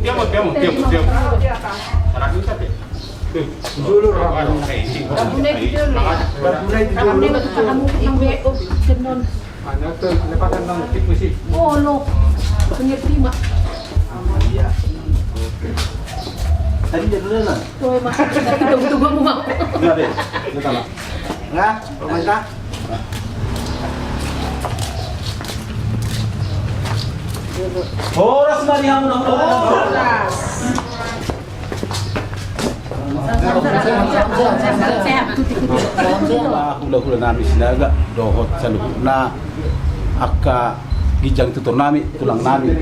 Tiamo. Sarà chiusa te. Dulu Ano to, napatan ng tip mo si. Oh, lo. Punya prima. Iya. Tadi dia dulu lah. Tuh, mas. Tunggu mo mau. Grabe. Ito tama. Nga, pagmanta. Oras marihan mo ng oras. Hula-hula namin sinaga, dohot sa loob na akka gijang tutur nami, tulang nami.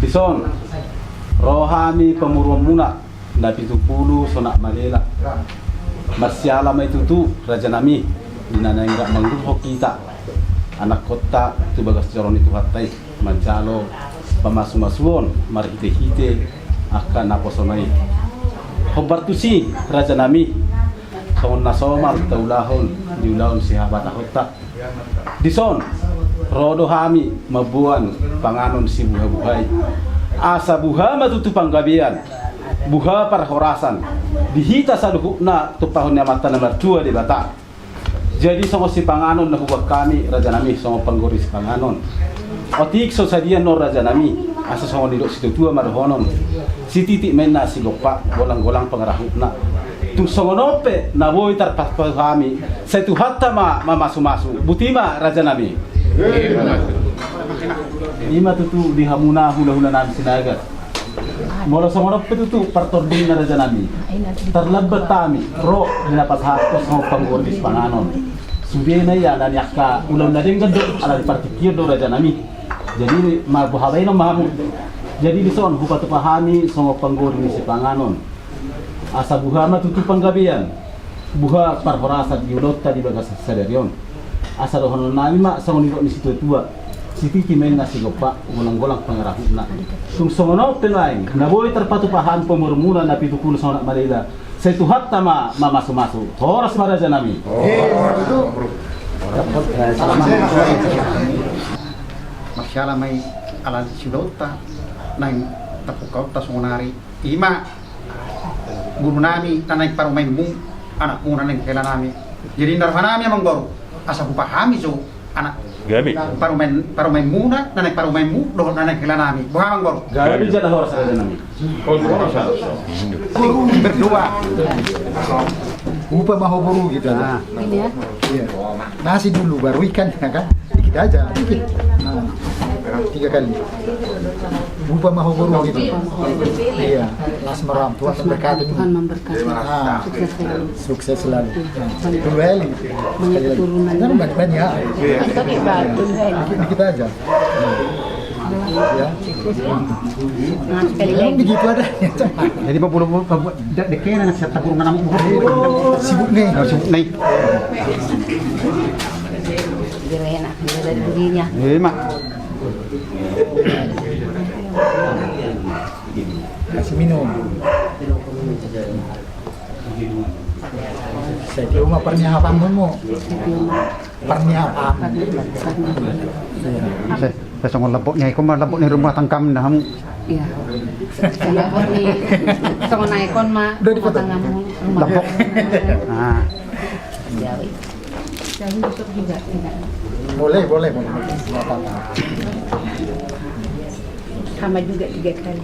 Bison, rohami pemurung muna na 70 sonak malela. Masyala may tutu raja nami dinanainga mangguho kita anak kota tu bagas coron itu hatai mancalo pamasumasuon marhite-hite akan naposonai hobartusi raja nami son nasomal taulahon diulahon si habat kota dison rodo hami mabuan panganon si buha-buhay asa buha matutu panggabian buha parhorasan dihita sa na tupahon niya mata nomor 2 di bata. Jadi sama si panganon na hubag kami raja nami sama pangguri si panganon. Otik so sadian no raja nami asa sama nilok si tutua marhonon. Si titik mena si gopak golang-golang pangarahupna. Tung songonope na boy tarpas kami sa tuhatta masu-masu. Butima raja nami. Lima tutu dihamuna hula-hula nami sinagat. Mula sa mga petutu partordin na raja nami terlebat kami pro dapat hakos sama panggordis panganon sudah na ya dan yakka ulam ladeng gado ala partikir do raja nami jadi mabuhabay no mamu jadi dison hupatu pahami sama panggordis panganon asa buhama tutu panggabian buha parhorasa diulot tadi bagas sadarion asa dohon nami mak sama niro ni situ tua Siti kimen nasi gopak golang-golang pangarahuna. Tung songono tenlain. Naboy terpatu pahan pemurmuna na pitukul sonat Malayla. Saya tuhat tama masu-masu. Thoras maraja nami. Masyala may alan silota nang tapukau ta sonari. Ima guru nami tanay parumay mung anak muna nang kailan nami. Jadi narhanami amang guru. Asa pahami so anak Gabi. Parumay muna, nanay parumay mu, doon nanay kilanami. Buhamang boro. Gabi jada horas raja nami. Guru berdua. Upa mahoburu gitu. Nah, Ini ya. iya. Nasi dulu baru ikan ya kan. Dikit aja, dikit. Nah, 3 kali. Upa mahoburu gitu. Iya. Las meram Tuhan memberkati. Tuhan memberkati. Nah, Sukses selalu. sukses selalu. Dulu Eli. Banyak keturunan. Kan banyak. Kita dibantu, Dikit aja. Ya. Nah, sekali Emang lagi. begitu ada. Jadi pabulu dekena na sa tagurong namu. Sibuk nih. Sibuk nay. Biar enak dari dirinya. Mak. Kasih minum. Saya di rumah pernyataan mo. Pernyataan. Sa songol labok niya ko malabok ni rumah tangkam na hamu. Iya. Saya pun nih, sama naikon mah. Udah dipoto? Kamu Labok. Ah. Jawi. Jawi tutup juga tidak. Boleh. Sama juga 3 kali.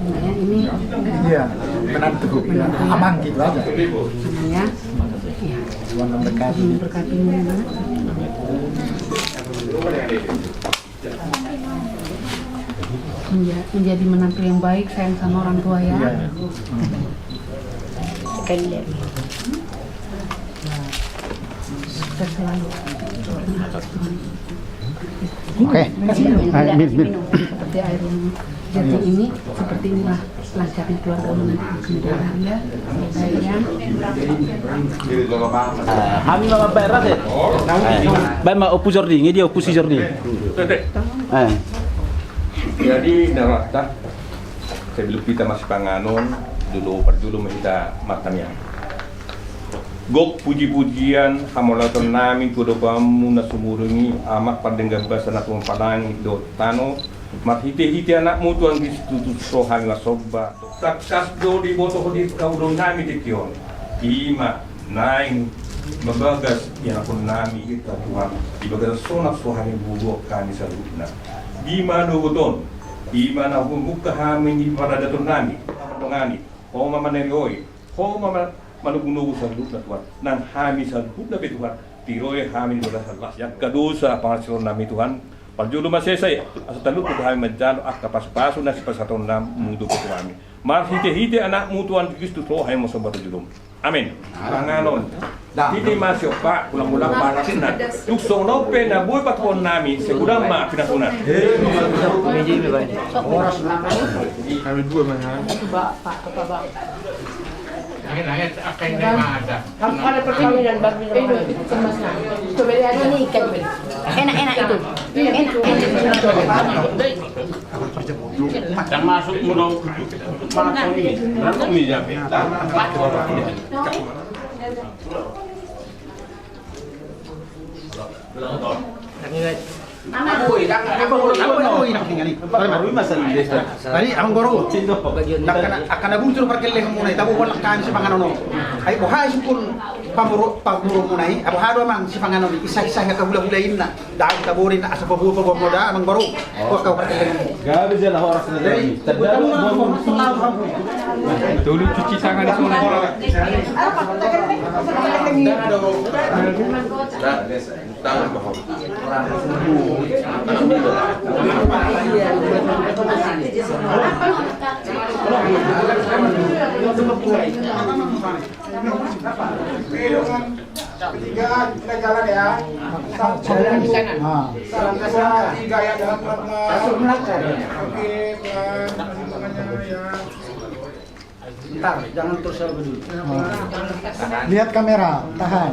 Nah, ya, ini Iya, menantu. Aman gitu aja. namanya. Ya, Tuhan memberkati. memberkatimu ya. Menjadi menantu yang baik, sayang sama orang tua ya. Iya. Sekali lagi. Sukses selalu. Oke. Minum, Min. seperti air yang jernih ini, seperti inilah lancarnya keluarga menantu ya. Sayang. Kami mga pera deh. Baik mak opu Jordi, ini dia opu si Jordi. Jadi darata sebelum kita masih panganon dulu minta makamnya. Gok puji-pujian hamolaton namin kudopamu na sumurungi amat pandenggan basa na tumampalangi do tano maghiti-hiti anakmu Tuhan Kristus sohang nga sobba takkas do di boto ko di kaudong namin dikyon ima naing mabagas yan ako namin ita Tuhan ibagas sonak sohang bugo kani sa luna di manuguton ima na humuk kahamin di paradaton namin pangani o mamanerioi o manugunugo sa luna Tuhan nang hami sa luna Tuhan tiroy hamin wala sa las yang kadosa pangasilon namin Tuhan Pagjulo masesay, asa talut ko kami madjalo ak kapas-paso na si pasaton na mundo ko kami. Marhite-hite anak mutuan Kristus to hay mo sa bato julum. Amen. Panganon. Hindi masyo pa kulang-kulang para na. Tukso no pe na buhay patkon nami segurang ma pinatunan. Oras na. Kami buhay man ha. Langit akan ada. Ada perkawinan baru kemas na. Kemudian ini ikan. Enak-enak itu. Enak. Yang masuk mudah masuk ini. Berapa mijam? Tadi ang goro. Akan nabuntul perkele muna itabu wala kan si panganono. Ay buhay pun pamuro muna ay abo hado man si panganono isa-isa nga kabula-bulain na dahil taburin na asa pabuto mo da ang goro. Ko ka perkele. Gabi sila oras na dali. Tadalo Tulog cuci tangan di sana. Ketiga kita jalan ya. Salam di sana. Salam ke sana. Tiga ya jalan pelan-pelan. Oke, pelan. Ya. Bentar, jangan terus dulu. Lihat kamera, tahan.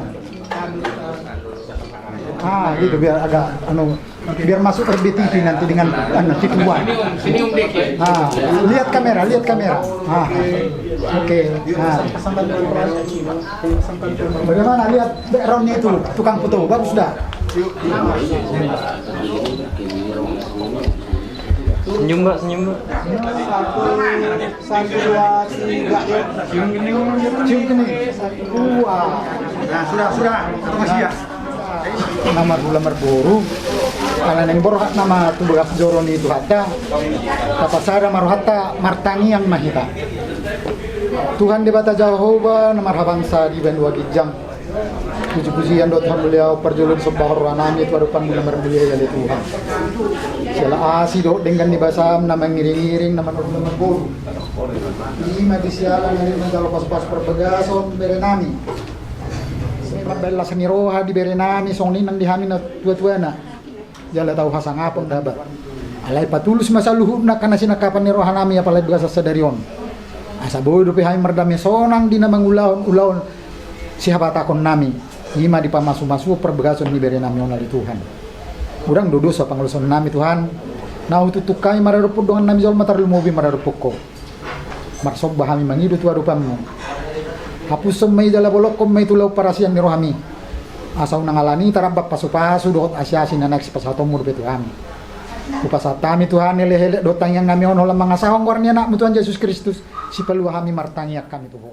Gitu biar agak biar masuk RBTV nanti dengan tituan. Sini dikit. Lihat kamera. Oke. Bagaimana lihat backgroundnya itu tukang foto bagus dah. Senyum mbak. Satu, dua, tiga, cium gini. Nah sudah. Masih ya. Nama lamar boru. Kalau neng boru nama tubuh joron itu hatta. Tapasara maruhatta martangi yang mahita. Tuhan debata Jehovah nama bangsa di bandua gijang. Puji-pujian dot beliau perjulun sebahar ranami itu adupan lamar mulia ya Tuhan. Sila asi do dengan dibasam nama ngiring-ngiring nama lamar boru. Ini mati sialan dari menjalo pas-pas perbegason berenami. Bella seniroha di berenami song ninang dihami na tua-tua na jala tahu hasang apong dabat alay patulus masaluhub na kana sinakapan ni roha nami apalay biasa sadarion asa boy do pihay mardami sonang di na mangulaon si habatakon nami hima di pamasu-masu perbegason ni berenami onali Tuhan urang dodo sa pangaluson nami Tuhan na ututukay mararupod dengan nami jol matarul mobi mararupok ko marsog bahami mangidu tua rupamu hapus semai jala bolok kom mai tulau parasian ni rohami asau nangalani tarabak pasu-pasu dot asyasi nanak si pasatom mur betu kami upasatami Tuhan hele dotang yang kami ono lamang asahong warnia nak Tuhan Yesus Kristus si peluah kami martangiak kami Tuhan